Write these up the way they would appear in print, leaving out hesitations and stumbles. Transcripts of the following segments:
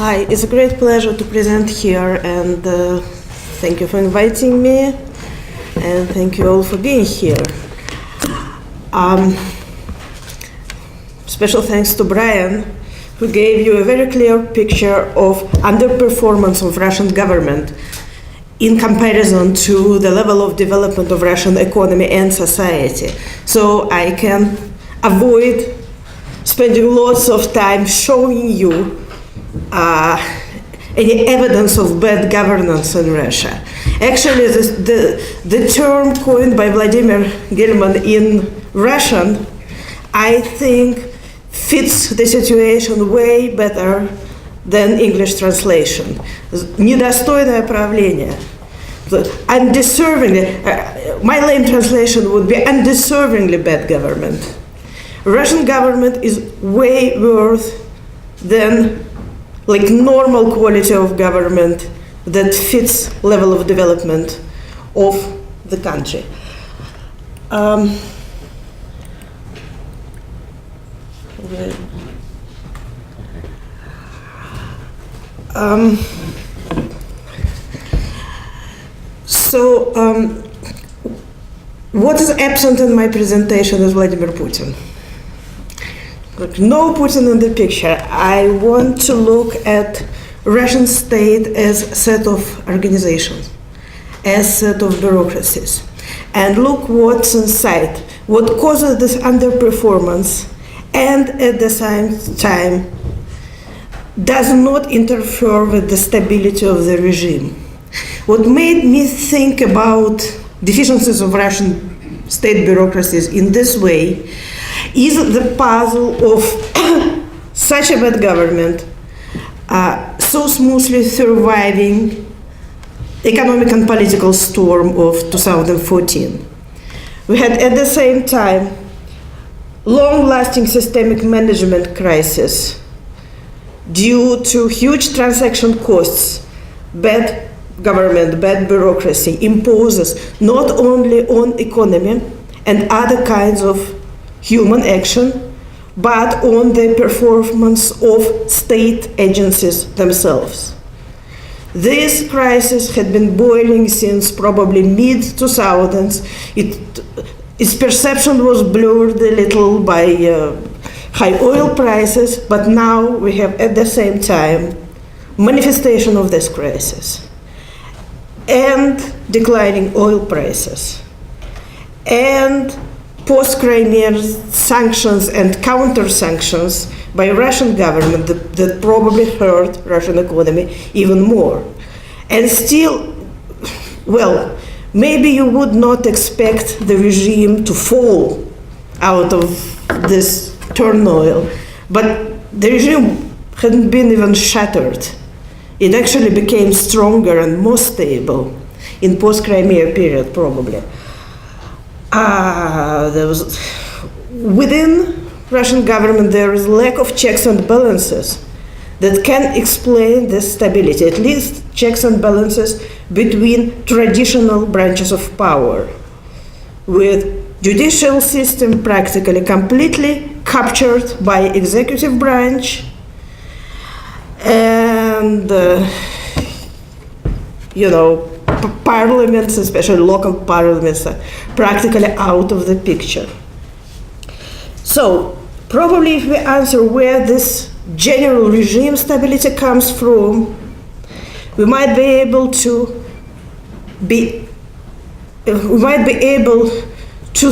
Hi, it's a great pleasure to present here, and thank you for inviting me, and thank you all for being here. Special thanks to Brian, who gave you a very clear picture of underperformance of Russian government in comparison to the level of development of Russian economy and society. So I can avoid spending lots of time showing you any evidence of bad governance in Russia. Actually, the term coined by Vladimir Gelman in Russian, I think, fits the situation way better than English translation. Недостойное правление. Undeservingly, my lame translation would be undeservingly bad government. Russian government is way worse than normal quality of government that fits level of development of the country. What is absent in my presentation is Vladimir Putin. No Putin in the picture. I want to look at Russian state as a set of organizations, as a set of bureaucracies, and look what's inside, what causes this underperformance, and at the same time does not interfere with the stability of the regime. What made me think about deficiencies of Russian state bureaucracies in this way is the puzzle of such a bad government so smoothly surviving economic and political storm of 2014. We had at the same time long-lasting systemic management crisis due to huge transaction costs. Bad government, bad bureaucracy imposes not only on economy and other kinds of human action, but on the performance of state agencies themselves. This crisis had been boiling since probably mid-2000s. Its perception was blurred a little by high oil prices, but now we have at the same time manifestation of this crisis and declining oil prices and post-Crimean sanctions and counter-sanctions by Russian government that probably hurt Russian economy even more. And still, well, maybe you would not expect the regime to fall out of this turmoil, but the regime hadn't been even shattered. It actually became stronger and more stable in post-Crimea period, probably. Within Russian government, there is lack of checks and balances that can explain this stability, at least checks and balances between traditional branches of power, with judicial system practically completely captured by executive branch and parliaments, especially local parliaments, are practically out of the picture. So probably if we answer where this general regime stability comes from, we might be able to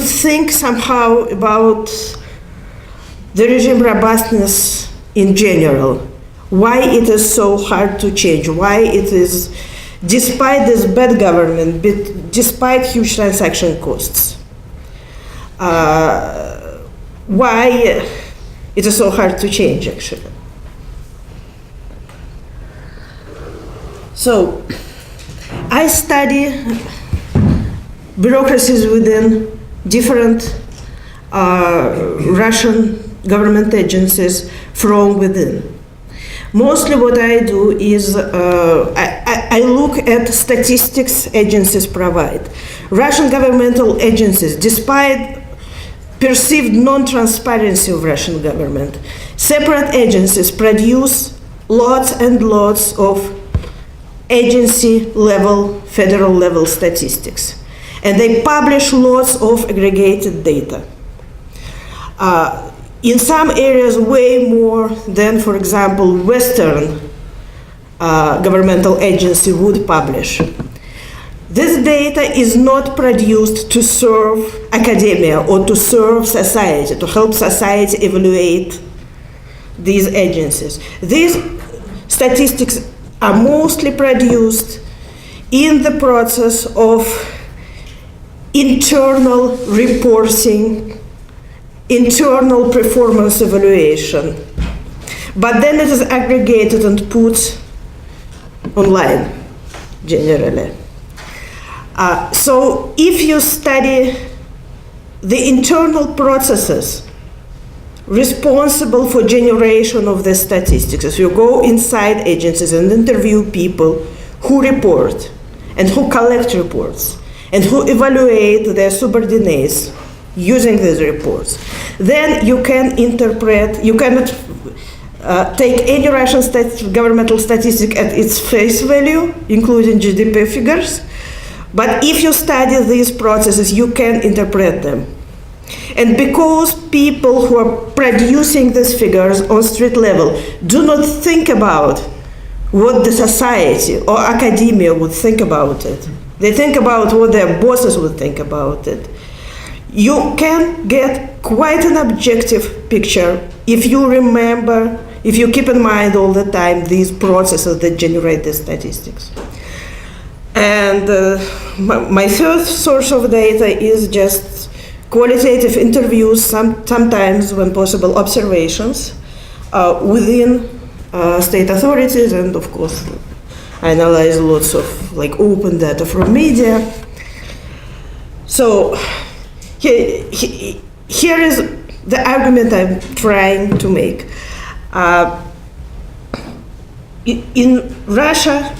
think somehow about the regime robustness in general, why it is so hard to change, why it is, despite this bad government, despite huge transaction costs, why it is so hard to change, actually. So, I study bureaucracies within different Russian government agencies from within. Mostly what I do is I look at statistics agencies provide. Russian governmental agencies, despite perceived non-transparency of Russian government, separate agencies produce lots and lots of agency level, federal level statistics. And they publish lots of aggregated data. In some areas, way more than, for example, Western governmental agency would publish. This data is not produced to serve academia or to serve society, to help society evaluate these agencies. These statistics are mostly produced in the process of internal reporting, internal performance evaluation. But then it is aggregated and put online, generally. So if you study the internal processes responsible for generation of the statistics, if you go inside agencies and interview people who report and who collect reports and who evaluate their subordinates using these reports, then you can interpret, you cannot take any Russian governmental statistic at its face value, including GDP figures. But if you study these processes, you can interpret them. And because people who are producing these figures on street level do not think about what the society or academia would think about it, they think about what their bosses would think about it, you can get quite an objective picture if you remember, if you keep in mind all the time these processes that generate the statistics. And my third source of data is just qualitative interviews, sometimes when possible observations within state authorities, and of course I analyze lots of open data from media. So here is the argument I'm trying to make. In Russia,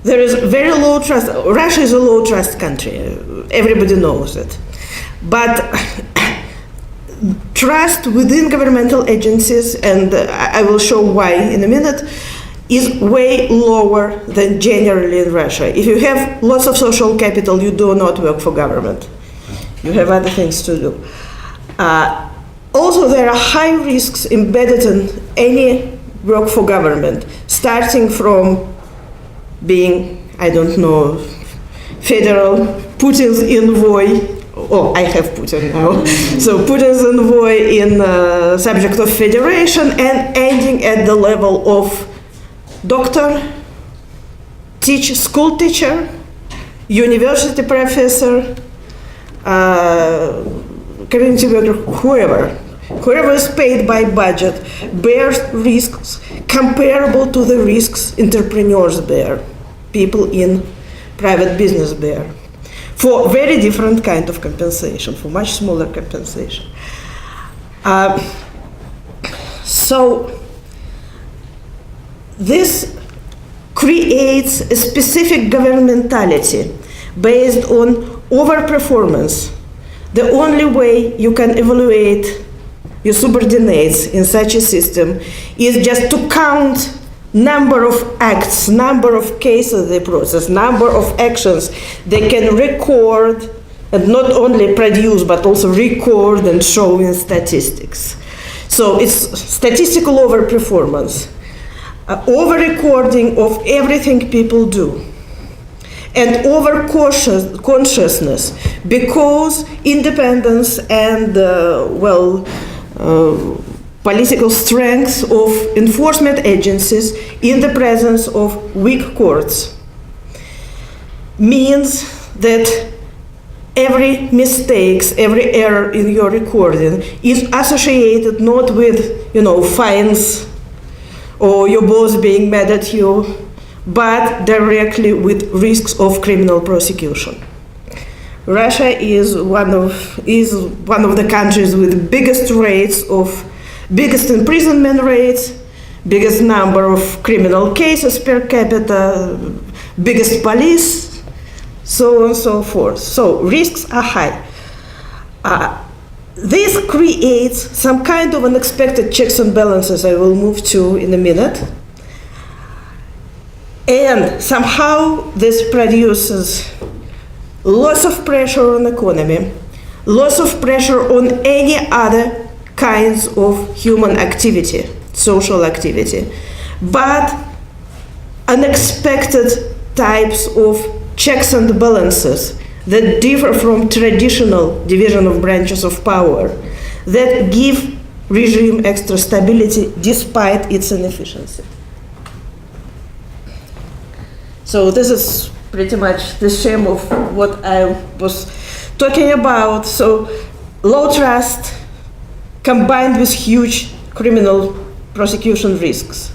there is very low trust. Russia is a low trust country. Everybody knows it. But trust within governmental agencies, and I will show why in a minute, is way lower than generally in Russia. If you have lots of social capital, you do not work for government. You have other things to do. Also, there are high risks embedded in any work for government, starting from being, I don't know, federal, Putin's envoy. Oh, I have Putin now. So Putin's envoy in subject of federation, and ending at the level of doctor, school teacher, university professor, community worker, whoever is paid by budget bears risks comparable to the risks entrepreneurs bear, people in private business bear, for very different kind of compensation, for much smaller compensation. So this creates a specific governmentality based on overperformance. The only way you can evaluate your subordinates in such a system is just to count number of acts, number of cases they process, number of actions they can record, and not only produce but also record and show in statistics. So it's statistical overperformance, over-recording of everything people do, and over-consciousness, because independence and political strength of enforcement agencies in the presence of weak courts means that every mistake, every error in your recording is associated not with, fines or your boss being mad at you, but directly with risks of criminal prosecution. Russia is one of the countries with the biggest imprisonment rates, biggest number of criminal cases per capita, biggest police, so on and so forth. So risks are high. This creates some kind of unexpected checks and balances I will move to in a minute. And somehow this produces lots of pressure on the economy, lots of pressure on any other kinds of human activity, social activity, but unexpected types of checks and balances that differ from traditional division of branches of power, that give regime extra stability despite its inefficiency. So this is pretty much the same of what I was talking about. So low trust combined with huge criminal prosecution risks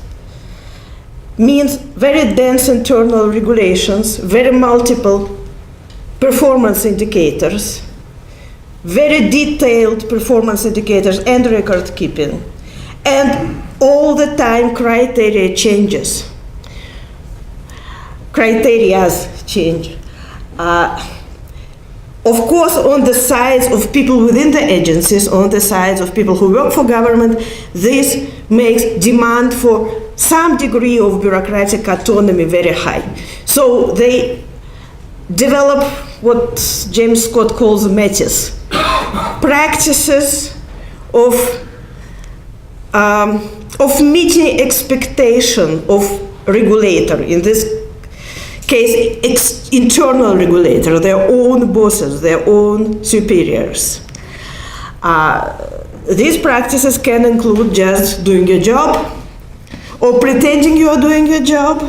means very dense internal regulations, very multiple performance indicators, very detailed performance indicators and record keeping, and all the time criteria changes. Criterias change. Of course, on the sides of people within the agencies, on the sides of people who work for government, this makes demand for some degree of bureaucratic autonomy very high. So they develop what James Scott calls metis, practices of meeting expectation of regulator, in this case, internal regulator, their own bosses, their own superiors. These practices can include just doing your job, or pretending you are doing your job,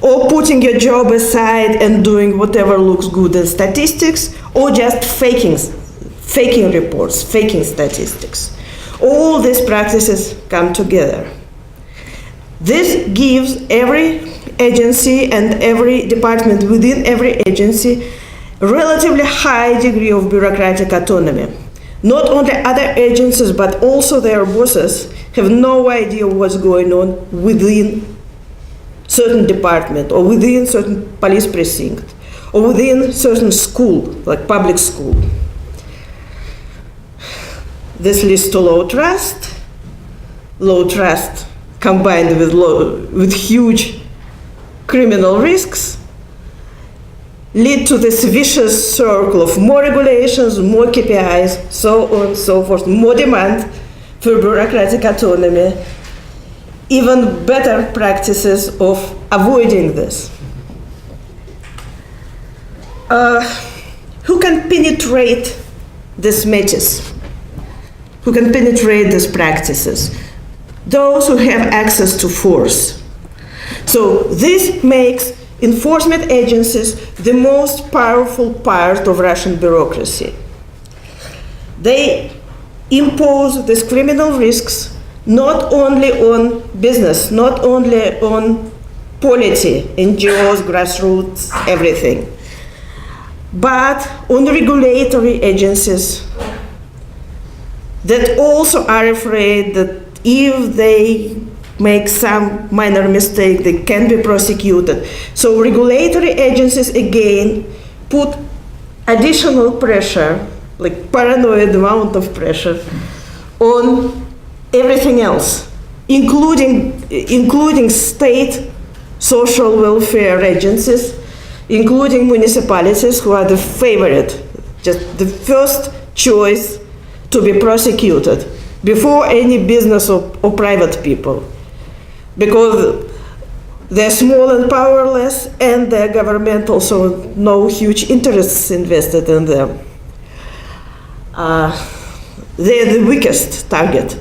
or putting your job aside and doing whatever looks good in statistics, or just faking reports, faking statistics. All these practices come together. This gives every agency and every department within every agency relatively high degree of bureaucratic autonomy. Not only other agencies, but also their bosses have no idea what's going on within certain department, or within certain police precinct, or within certain school, like public school. This leads to low trust. Low trust combined with huge criminal risks lead to this vicious circle of more regulations, more KPIs, so on and so forth, more demand for bureaucratic autonomy, even better practices of avoiding this. Who can penetrate this metis? Who can penetrate these practices? Those who have access to force. So this makes enforcement agencies the most powerful part of Russian bureaucracy. They impose these criminal risks not only on business, not only on polity, NGOs, grassroots, everything, but on regulatory agencies that also are afraid that if they make some minor mistake, they can be prosecuted. So regulatory agencies again put additional pressure, like paranoid amount of pressure, on everything else, including state social welfare agencies, including municipalities, who are the favorite, just the first choice to be prosecuted before any business or private people, because they're small and powerless, and their government also no huge interests invested in them. They're the weakest target.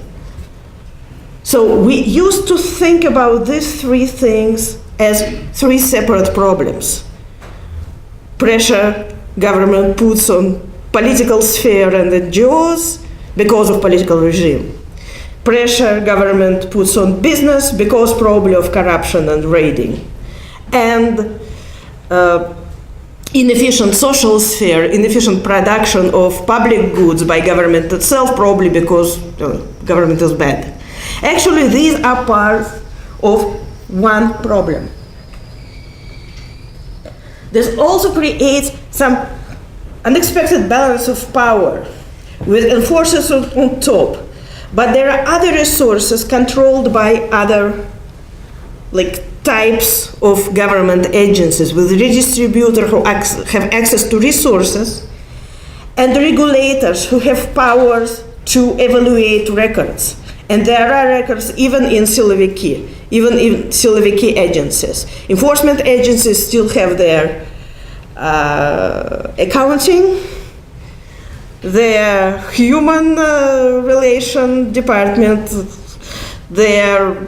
So we used to think about these three things as three separate problems. Pressure government puts on political sphere and NGOs because of political regime. Pressure government puts on business because probably of corruption and raiding. And inefficient social sphere, inefficient production of public goods by government itself, probably because government is bad. Actually, these are parts of one problem. This also creates some unexpected balance of power with enforcers on top. But there are other resources controlled by other, like types of government agencies with redistributors who have access to resources and regulators who have powers to evaluate records. And there are records even in Siloviki agencies. Enforcement agencies still have their accounting, their human relation department, their,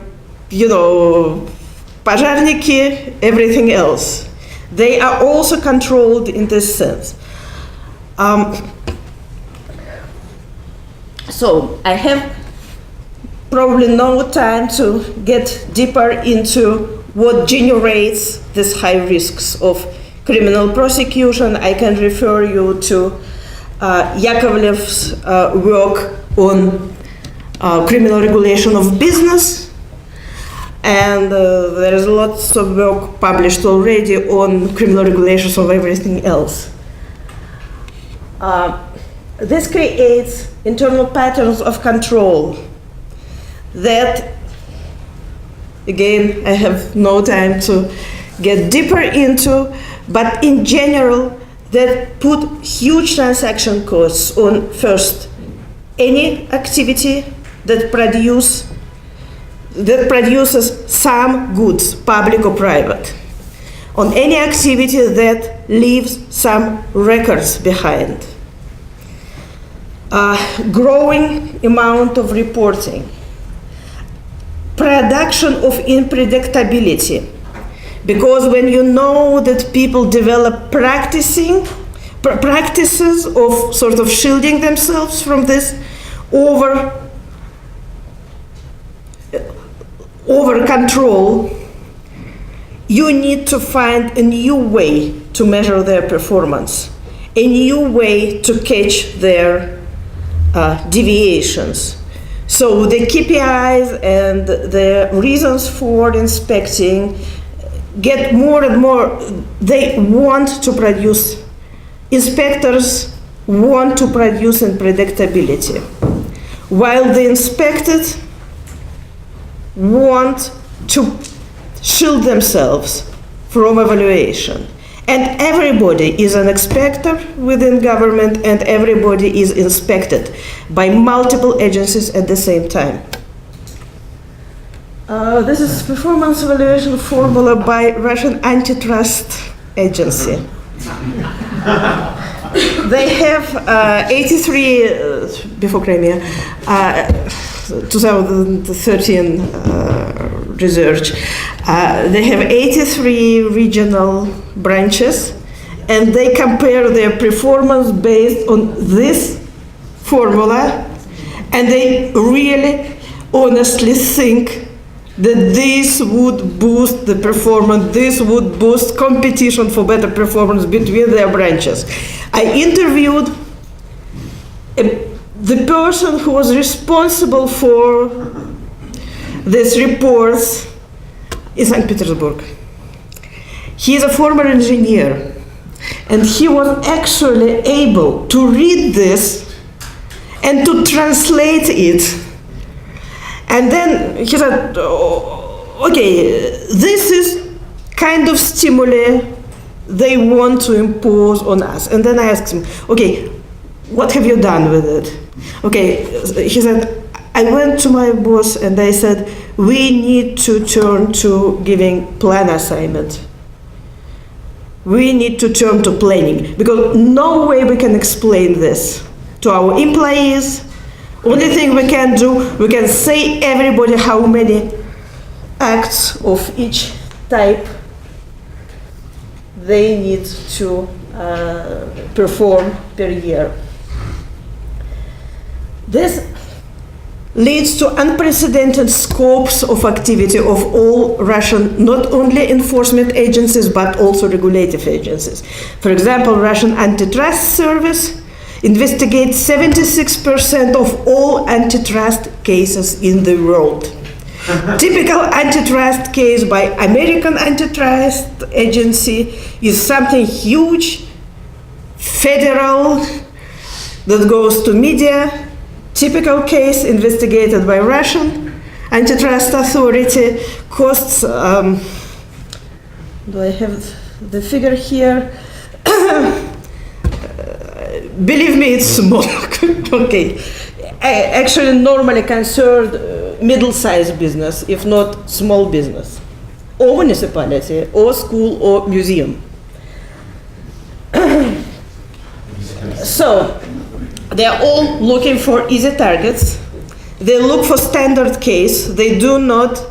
пожарники, everything else. They are also controlled in this sense. So I have probably no time to get deeper into what generates these high risks of criminal prosecution. I can refer you to Yakovlev's work on criminal regulation of business. And there is lots of work published already on criminal regulations of everything else. This creates internal patterns of control that, again, I have no time to get deeper into, but in general, that put huge transaction costs on, first, any activity that produces some goods, public or private, on any activity that leaves some records behind. Growing amount of reporting, production of unpredictability, because when you know that people develop practices of sort of shielding themselves from this over control, you need to find a new way to measure their performance, a new way to catch their deviations. So the KPIs and the reasons for inspecting get more and more, they want to produce, inspectors want to produce unpredictability, while the inspected want to shield themselves from evaluation. And everybody is an inspector within government, and everybody is inspected by multiple agencies at the same time. This is performance evaluation formula by Russian antitrust agency. They have 83, before Crimea, 2013 research. They have 83 regional branches, and they compare their performance based on this formula, and they really honestly think that this would boost the performance, this would boost competition for better performance between their branches. I interviewed the person who was responsible for these reports in St. Petersburg. He is a former engineer, and he was actually able to read this and to translate it. And then he said, okay, this is kind of stimuli they want to impose on us. And then I asked him, okay, what have you done with it? Okay, he said, I went to my boss and I said, we need to turn to giving plan assignment. We need to turn to planning, because no way we can explain this to our employees. Only thing we can do, we can say everybody how many acts of each type they need to perform per year. This leads to unprecedented scopes of activity of all Russian, not only enforcement agencies, but also regulative agencies. For example, Russian antitrust service investigates 76% of all antitrust cases in the world. Typical antitrust case by American antitrust agency is something huge, federal, that goes to media. Typical case investigated by Russian antitrust authority costs Do I have the figure here? Believe me, it's small. Okay. Actually, normally concerned middle-sized business, if not small business, or municipality, or school, or museum. So, they are all looking for easy targets. They look for standard case. They do not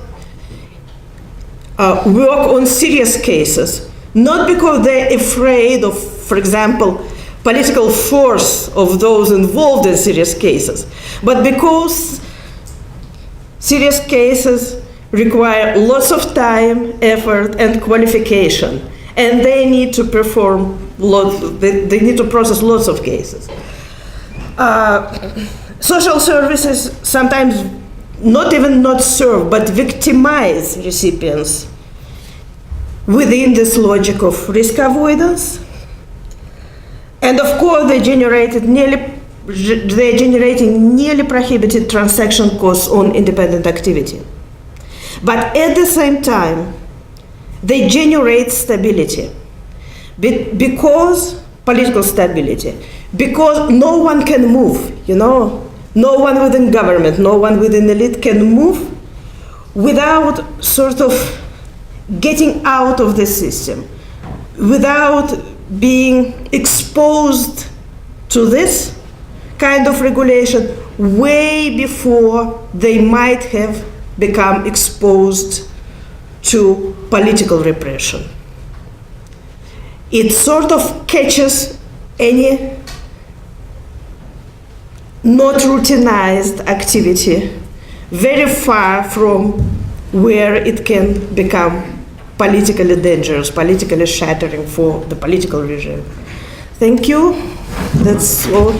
work on serious cases, not because they're afraid of, for example, political force of those involved in serious cases, but because serious cases require lots of time, effort, and qualification, and they need to perform they need to process lots of cases. Social services sometimes not serve, but victimize recipients within this logic of risk avoidance. And of course, they're generating nearly prohibited transaction costs on independent activity. But at the same time, they generate stability, because political stability, because no one can move, no one within government, no one within elite can move without sort of getting out of the system, without being exposed to this kind of regulation way before they might have become exposed to political repression. It sort of catches any not routinized activity very far from where it can become politically dangerous, politically shattering for the political regime. Thank you. That's all.